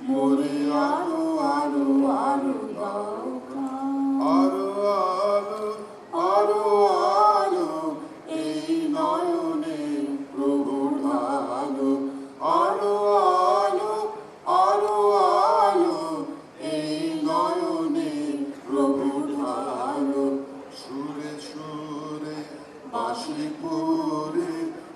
মোরে আরো আরো আরো দাও আরো আলো আরো আলো এই নয়নে প্রভু ঢালো আরো আলো আরো আলো এই নয়নে প্রভু ঢালো সুরে সুরে বাঁশি পরে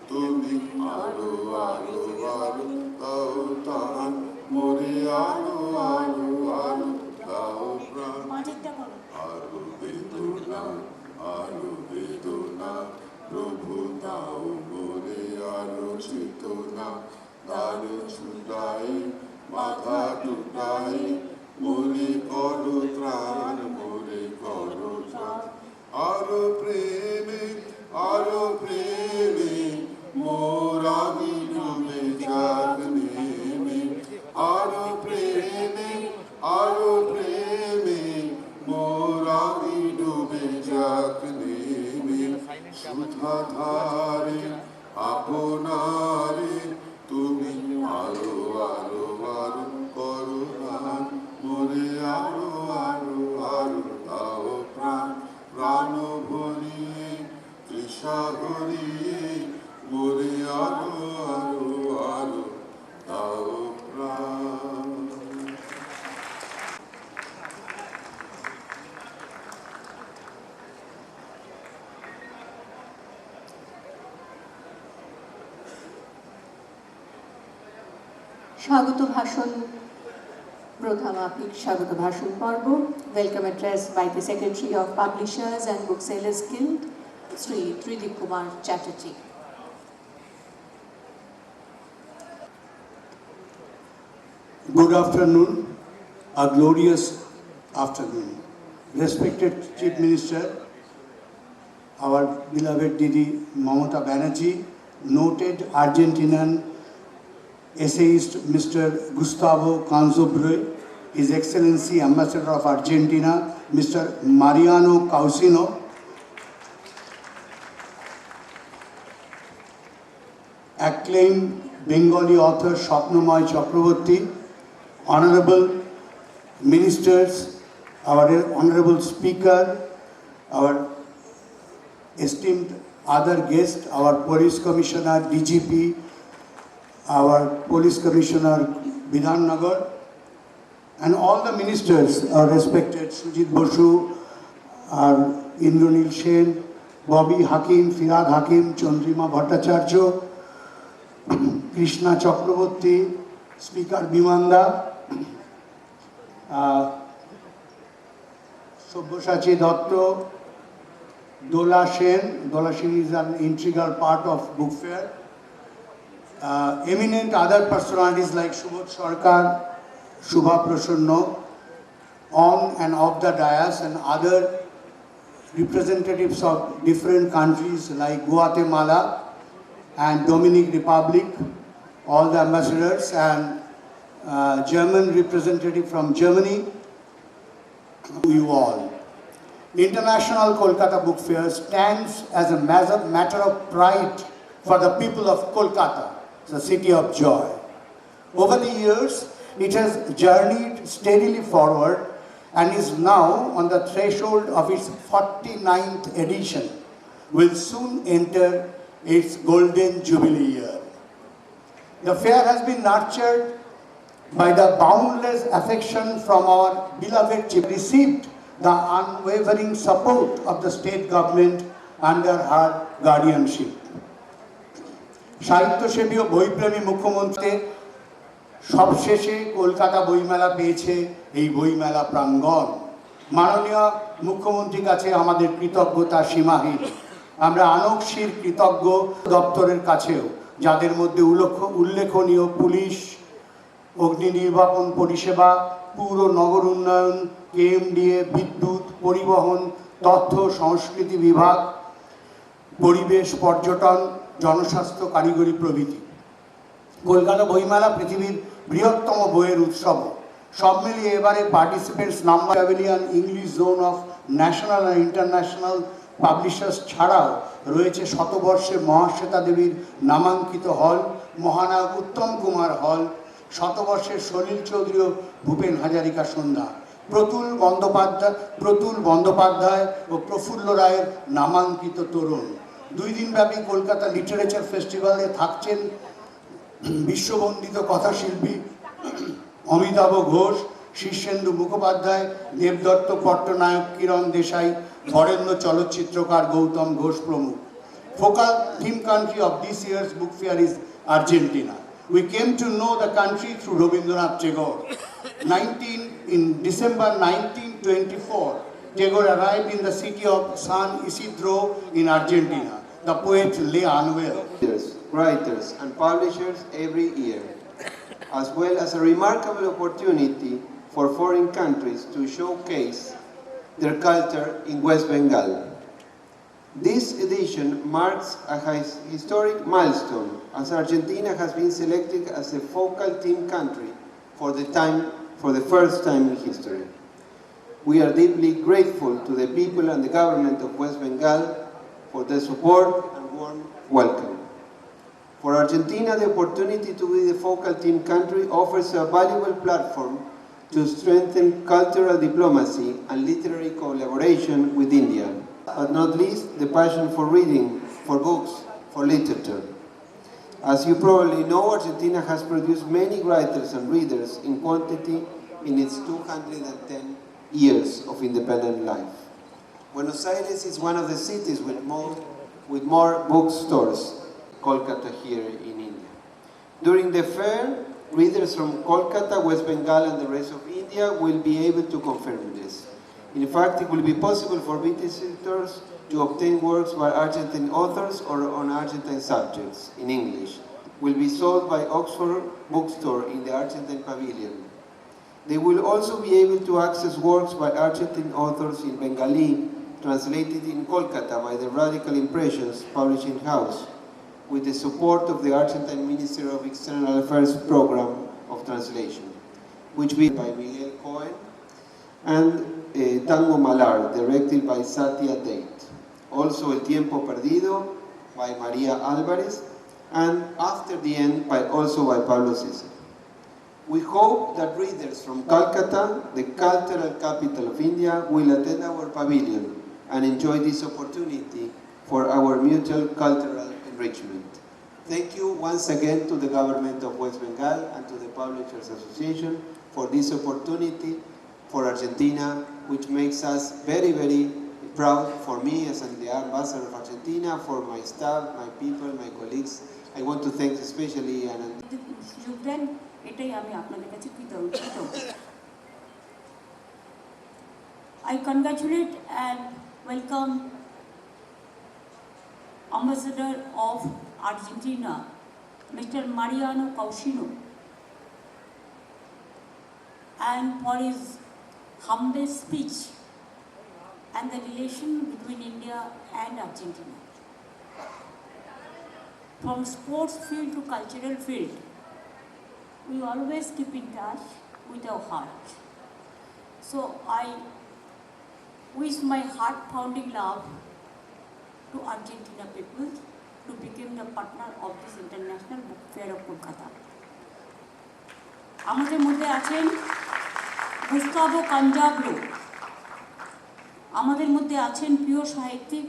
তুমি আরো আরো আরো দাও তান মোরে আরো আরো আরো দাও প্রাণ আরো বেদনা প্রভু দাও মোরে আরো চেতনা দ্বার ছুটাই মাথা টুটাই মোরে করো ত্রাণ মোরে করো ত্রাণ আরো প্রেমে মোর আগে ডুবে যাক নেমে আরো প্রেমে মোর আগে ডুবে যাক নেমে সুধা ধারে আপনারে তুমি আরো আরো আরো করো গান মোরে আরো আরো আরো দাও প্রাণ প্রাণ ভরিয়ে তৃষা ভরিয়ে মোরে আরো আরো আরো দাও প্রাণ। স্বাগত ভাষণ প্রথমাপিক স্বাগত ভাষণ পর্ব welcome address by the secretary of publishers and booksellers guild Shri Tridip Kumar Chatterjee. Good afternoon, a glorious afternoon. Respected Chief Minister, our beloved Didi Mamata Banerjee, noted Argentinian essayist Mr. Gustavo Canzobrue, His Excellency Ambassador of Argentina, Mr. Mariano Causino, acclaimed Bengali author Shapnomoy Chakraborty, honorable ministers, our honorable speaker, our esteemed other guests, our police commissioner, DGP, our police commissioner, Bidhan Nagar, and all the ministers, our respected Sujit Bosu, our Indranil Sen, Bobby Hakim, Firad Hakim, Chandrima Bhattacharya, Krishna Chakraborty, Speaker Bimanda, Subhashachi Dotto, Dola Sen. Dola Sen is an integral part of book fair. Eminent other personalities like Subodh Sarkar, Shubha Prasanna, on and off the dais, and other representatives of different countries like Guatemala and Dominican Republic, all the ambassadors, and German representative from Germany, you all. The International Kolkata Book Fair stands as a matter of pride for the people of Kolkata, the city of joy. Over the years, it has journeyed steadily forward and is now on the threshold of its 49th edition, will soon enter its golden jubilee year. The fair has been nurtured by the boundless affection from our beloved chief, received the unwavering support of the state government under her guardianship. সাহিত্যসেবী ও বইপ্রেমী মুখ্যমন্ত্রী সবশেষে কলকাতা বইমেলা পেয়েছে এই বইমেলা প্রাঙ্গণ। মাননীয় মুখ্যমন্ত্রীর কাছে আমাদের কৃতজ্ঞতা সীমাহীন। আমরা আনকশির কৃতজ্ঞ দপ্তরের কাছেও, যাদের মধ্যে উল্লেখনীয় পুলিশ, অগ্নি নির্বাপন পরিষেবা, পুর নগর উন্নয়ন, কেএমডিএ, বিদ্যুৎ, পরিবহন, তথ্য সংস্কৃতি বিভাগ, পরিবেশ, পর্যটন, জনস্বাস্থ্য, কারিগরি প্রভৃতি। কলকাতা বইমেলা পৃথিবীর বৃহত্তম বইয়ের উৎসব। সব মিলিয়ে এবারে participants number pavilion, English zone of national আর ইন্টারন্যাশনাল পাবলিশার্স ছাড়াও রয়েছে শতবর্ষে মহাশ্বেতা দেবীর নামাঙ্কিত হল, মহানায়ক উত্তম কুমার হল, শতবর্ষের সলিল চৌধুরী ও ভূপেন হাজারিকা সন্ধ্যা, প্রতুল বন্দ্যোপাধ্যায় ও প্রফুল্ল রায়ের নামাঙ্কিত তরুণ। 2 দিনব্যাপী কলকাতা লিটারেচার ফেস্টিভ্যালে থাকছেন বিশ্ববন্দিত কথাশিল্পী অমিতাভ ঘোষ, শীর্ষেন্দু মুখোপাধ্যায়, দেবদত্ত পট্টনায়ক, কিরণ দেশাই, বরেণ্য চলচ্চিত্রকার গৌতম ঘোষ প্রমুখ। Focal theme country of this year's book fair is Argentina. We came to know the country through Rabindranath Tagore. In December 1924, Tagore arrived in the city of San Isidro in Argentina. The poet lay unwell. Writers and publishers every year, as well as a remarkable opportunity for foreign countries to showcase their culture in West Bengal. This edition marks a historic milestone, as Argentina has been selected as a focal theme country for the first time in history. We are deeply grateful to the people and the government of West Bengal for their support and warm welcome. For Argentina, the opportunity to be the focal theme country offers a valuable platform to strengthen cultural diplomacy and literary collaboration with India, but not least the passion for reading, for books, for literature. As you probably know, Argentina has produced many writers and readers in quantity in its 210 years of independent life. Buenos Aires is one of the cities with more bookstores, Kolkata here in India. During the fair, readers from Kolkata, West Bengal and the rest of India will be able to confirm this. In fact, it will be possible for visitors to obtain works by Argentine authors or on Argentine subjects in English. Will be sold by Oxford Bookstore in the Argentine Pavilion. They will also be able to access works by Argentine authors in Bengali, translated in Kolkata by the Radical Impressions Publishing House, with the support of the Argentine Ministry of External Affairs Program of Translation, which will be by Miguel Cohen, and Tango Malar, directed by Satya Date. Also El Tiempo Perdido by Maria Álvarez, and After the End also by Pablo César. We hope that readers from Calcutta, the cultural capital of India, will attend our pavilion and enjoy this opportunity for our mutual cultural enrichment. Thank you once again to the government of West Bengal and to the Publishers Association for this opportunity for Argentina, which makes us very, very proud, for me as the ambassador of Argentina, for my staff, my people, my colleagues. I want to thank especially Anand. I congratulate and welcome Ambassador of Argentina, Mr. Mariano Caucino, and for his humble speech and the relation between India and Argentina. From sports field to cultural field, we always keep in touch with our heart. So I wish my heart-pounding love to Argentina people to become the partner of this International Book Fair of Kolkata. আমাদের মধ্যে আছেন Gustavo কাঞ্জাবলো, আমাদের মধ্যে আছেন প্রিয় সাহিত্যিক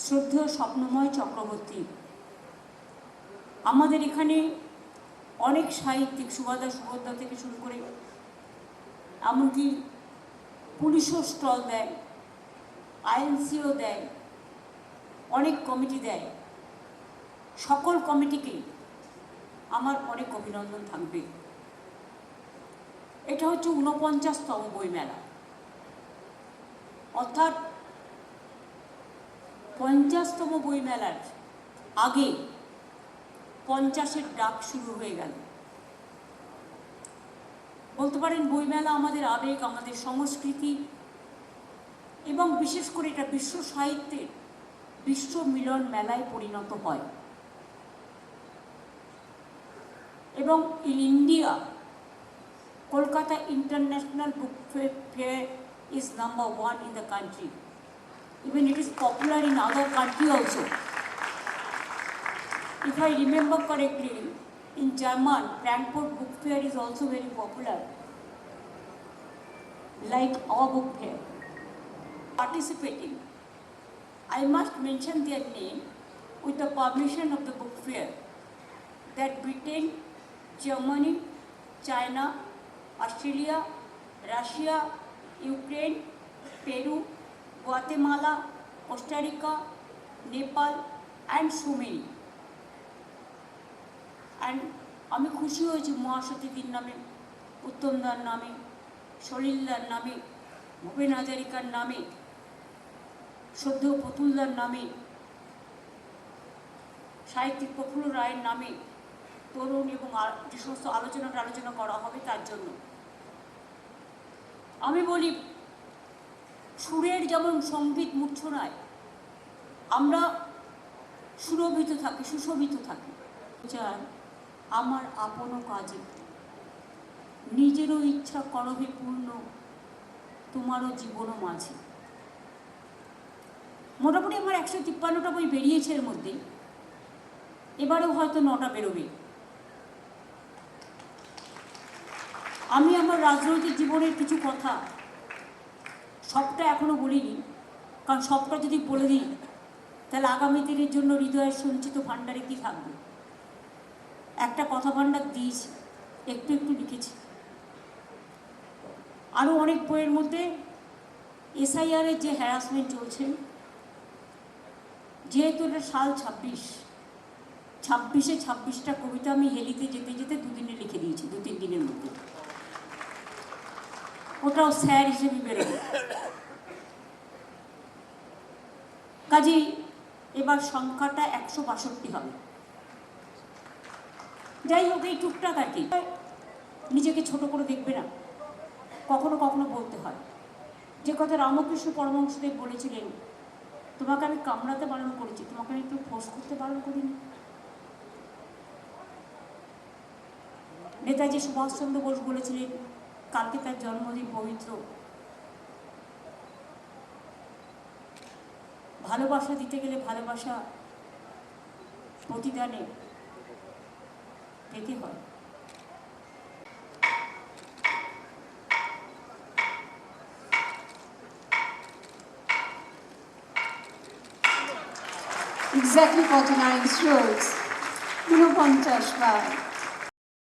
শ্রদ্ধেয় স্বপ্নময় চক্রবর্তী। আমাদের এখানে অনেক সাহিত্যিক সুভদ্রা থেকে শুরু করে এমনকি পুলিশও স্টল দেয়, আইএনসিও দেয়, অনেক কমিটি দেয়। সকল কমিটিকেই আমার অনেক অভিনন্দন থাকবে। এটা হচ্ছে 49তম বইমেলা, অর্থাৎ 50তম বইমেলার আগে 50-এর ডাক শুরু হয়ে গেল। বলতে পারেন বইমেলা আমাদের আবেগ, আমাদের সংস্কৃতি এবং বিশেষ করে এটা বিশ্ব সাহিত্যের বিশ্ব মিলন মেলায় পরিণত হয়। এবং in India, Kolkata International Book Fair is number 1 in the country. Even it is popular in other countries also. If I remember correctly, in German, Frankfurt Book Fair is also very popular, like our book fair. Participating, I must mention their name with the permission of the book fair, that Britain, Germany, China, Australia, Russia, Ukraine, Peru, Guatemala, Costa Rica, Nepal, and so many. And আমি খুশি হয়েছি মহাসতীদির নামে, উত্তমদার নামে, সলিলদার নামে, ভূপেন হাজারিকার নামে, শ্রদ্ধেয় প্রতুলদার নামে, সাহিত্যিক প্রফুল্ল রায়ের নামে তরুণ এবং যে সমস্ত আলোচনা করা হবে তার জন্য। আমি বলি, সুরের যেমন সঙ্গীত মূর্ছনায় আমরা সুরভিত থাকি, সুশোভিত থাকি। চাই আমার আপন কাজে নিজেরও ইচ্ছা করবে পূর্ণ, তোমারও জীবনও মাঝে। মোটামুটি আমার 153টা বই বেরিয়েছে এর মধ্যে, এবারেও হয়তো 9টা বেরোবে। আমি আমার রাজনৈতিক জীবনের কিছু কথা সবটা এখনো বলিনি, কারণ সবটা যদি বলে দিই তাহলে আগামী দিনের জন্য হৃদয়ের সঞ্চিত ভাণ্ডারে কি থাকবে। একটা কথা ভাণ্ডার দিয়েছি, একটু একটু লিখেছি। আরও অনেক বইয়ের মধ্যে এসআইআরের যে হ্যারাসমেন্ট চলছে, যেহেতু এটা সাল 26টা কবিতা আমি হেলিতে যেতে যেতে 2 দিনে লিখে দিয়েছি, 2-3 দিনের মধ্যে। ওটাও স্যার হিসেবে বেরোবে। কাজেই এবার সংখ্যাটা 162 হবে। যাই হোক, এই টুকটাক আর কি, নিজেকে ছোট করে দেখবে না, কখনো কখনো বলতে হয়। যে কথা রামকৃষ্ণ পরমহংসদেব বলেছিলেন, তোমাকে আমি কামড়াতে বারণ করেছি, তোমাকে আমি একটু ফোঁস করতে বারণ করিনি। নেতাজি সুভাষচন্দ্র বোস বলেছিলেন, কালকে তার জন্মদিন পবিত্র, ভালোবাসা দিতে গেলে ভালোবাসা প্রতিদানে পেতে হয়। Exactly 49 strokes, 49 বার।